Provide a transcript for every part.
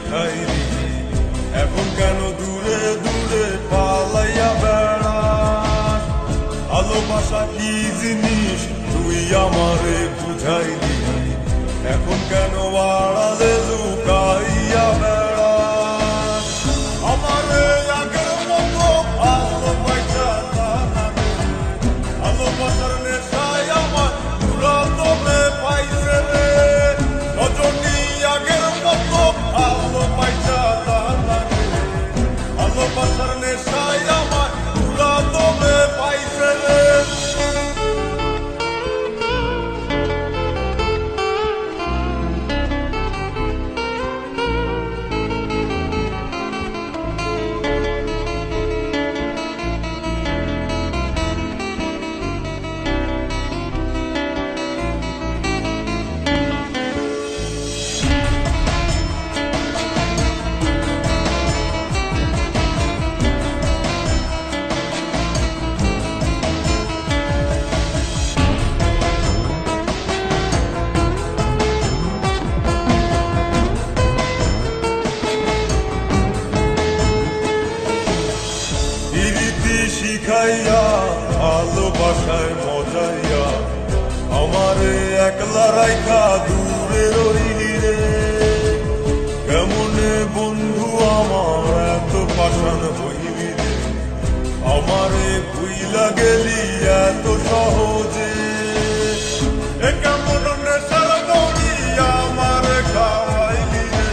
শিখাইলি, এখন কেন দূরে দূরে পালাইয়া বেড়াস? ভালোবাসা কি জিনিস তুই আমারে বুঝাইলি, এখন কেন আড়ালে লুকাইয়া বেড়াস? আমারে আগের মতো ভালোবাসা ভালোবাসার নেশায় আমার পুরা তোমে পাইছে রে। রজনী আগের মতো ভালোবাসা ভালোবাসার নেশায় আমার পুরা তোমে পাইছে রে। শিখাইয়া ভালোবাসায় মজাইয়া আমারে একলা রাইখা দূরে রইলি রে। কেমনে বন্ধু আমার এত পাষাণ হইলি রে, আমারে ভুইলা গেলি এত সহজে। এ কেমন নেশার বড়ি আমারে খাওয়াইলি রে,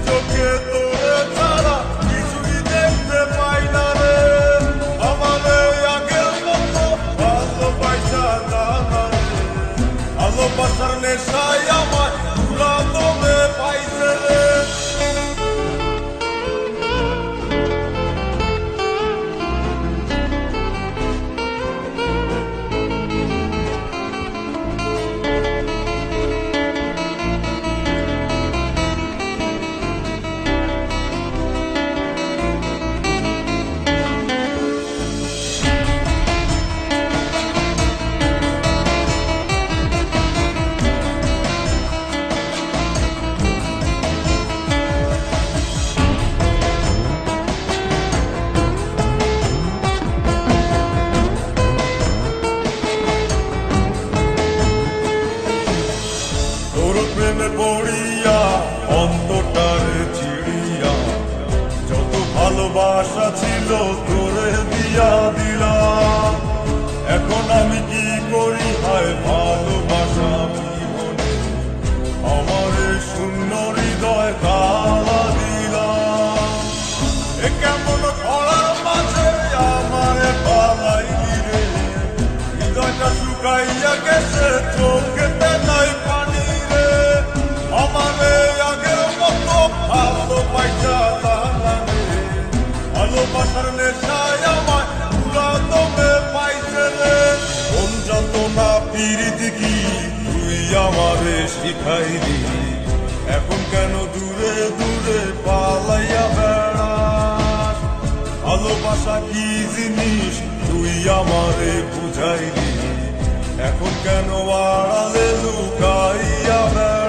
চোখে তোরে ছাড়া কিছুই দেখতে পাই না রে। ভালোবাসার নেশায় আমার পুরা তোমে পাইছে রে। প্রেমে পড়িয়া অন্তটারে চিড়িয়া যত ভালোবাসা ছিল তোরে দিয়া দিলাম। এখন আমি কি করি হায় ভালোবাসা জীবনে আমারে শূন্য হৃদয় তালা দিলাম। এ কেমন খরার মাঝে আমারে পালাইলি রে, হৃদয়টা শুকাইয়া গেছে চোখেতে নাই পানি রে। আমারে আগের মতো ভালোবাসা ভালোবাসার নেশায় আমার পুরা তোমে পাইছে রে। কোন যন্ত্রণা পিরিতি কি তুই আমারে শিখাইলি, এখন কেন দূরে দূরে পালাইয়া বেড়াস? ভালোবাসা কি জিনিস তুই আমারে বুঝাইলি, এখন কেন আড়ালে লুকাইয়া বেড়াস?